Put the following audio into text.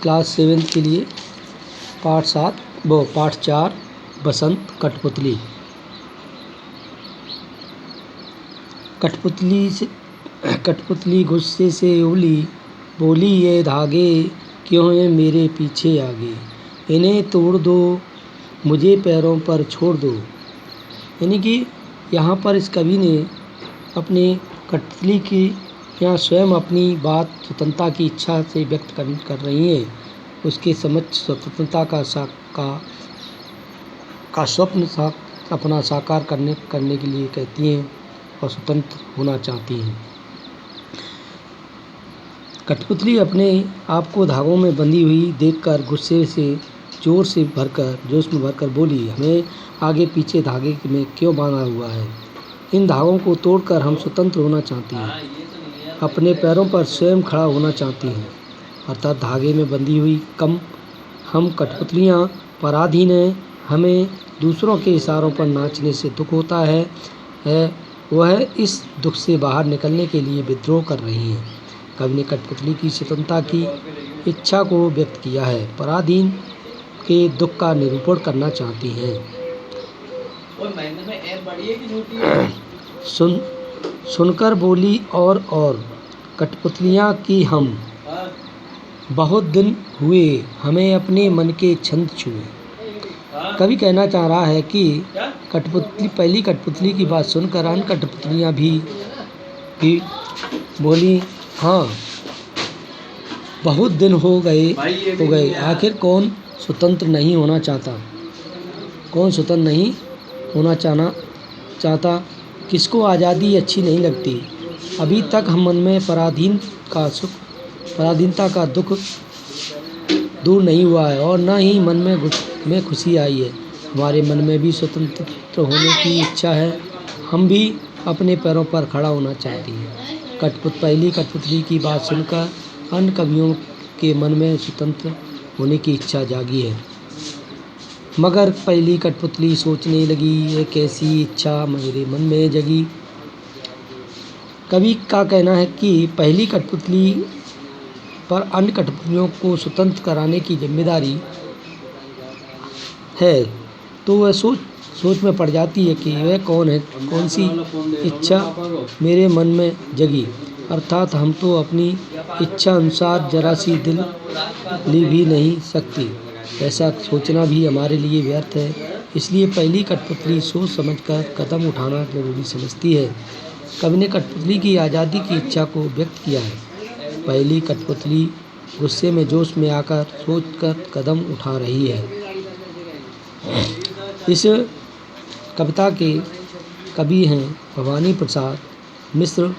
Class 7 के लिए पाठ 4 बसंत कठपुतली। कठपुतली गुस्से से उबली, बोली ये धागे क्यों हैं मेरे पीछे आगे, इन्हें तोड़ दो मुझे पैरों पर छोड़ दो। यानी कि यहाँ पर इस कवि ने अपने कठपुतली की यहाँ स्वयं अपनी बात स्वतंत्रता की इच्छा से व्यक्त कर रही हैं। उसके समक्ष स्वतंत्रता का स्वप्न अपना साकार करने के लिए कहती हैं और स्वतंत्र होना चाहती हैं। कठपुतली अपने आप को धागों में बंधी हुई देखकर गुस्से से जोश में भरकर बोली, हमें आगे पीछे धागे में क्यों बांधा हुआ है? इन धागों को तोड़कर हम स्वतंत्र होना चाहती हैं, अपने पैरों पर स्वयं खड़ा होना चाहती हैं। अर्थात धागे में बंधी हुई हम कठपुतलियाँ पराधीन हैं। हमें दूसरों के इशारों पर नाचने से दुख होता है। वह इस दुख से बाहर निकलने के लिए विद्रोह कर रही हैं। कवि ने कठपुतली की स्वतंत्रता की इच्छा को व्यक्त किया है, पराधीन के दुख का निरूपण करना चाहती हैं। सुनकर बोली और कठपुतलियाँ की हम, बहुत दिन हुए हमें अपने मन के छंद छुए। कवि कहना चाह रहा है कि पहली कठपुतली की बात सुनकर अन्य कठपुतलियाँ भी बोली, हाँ बहुत दिन हो गए। आखिर कौन स्वतंत्र नहीं होना चाहता? कौन स्वतंत्र नहीं होना चाहता? किसको आज़ादी अच्छी नहीं लगती? अभी तक हम मन में पराधीनता का दुख दूर नहीं हुआ है और न ही मन में खुशी आई है। हमारे मन में भी स्वतंत्र होने की इच्छा है। हम भी अपने पैरों पर खड़ा होना चाहती हैं। पहली कठपुतली की बात सुनकर अन्य कवियों के मन में स्वतंत्र होने की इच्छा जागी है। मगर पहली कठपुतली सोचने लगी, ये कैसी इच्छा मेरे मन में जगी। कवि का कहना है कि पहली कठपुतली पर अन्य कठपुतलियों को स्वतंत्र कराने की जिम्मेदारी है, तो वह सोच में पड़ जाती है कि वह कौन सी इच्छा मेरे मन में जगी। अर्थात हम तो अपनी इच्छा अनुसार जरा सी दिल ली भी नहीं सकती। ऐसा सोचना भी हमारे लिए व्यर्थ है। इसलिए पहली कठपुतली सोच समझकर कदम उठाना जरूरी समझती है। कवि ने कठपुतली की आज़ादी की इच्छा को व्यक्त किया है। पहली कठपुतली गुस्से में जोश में आकर सोचकर कदम उठा रही है। इस कविता के कवि हैं भवानी प्रसाद मिश्र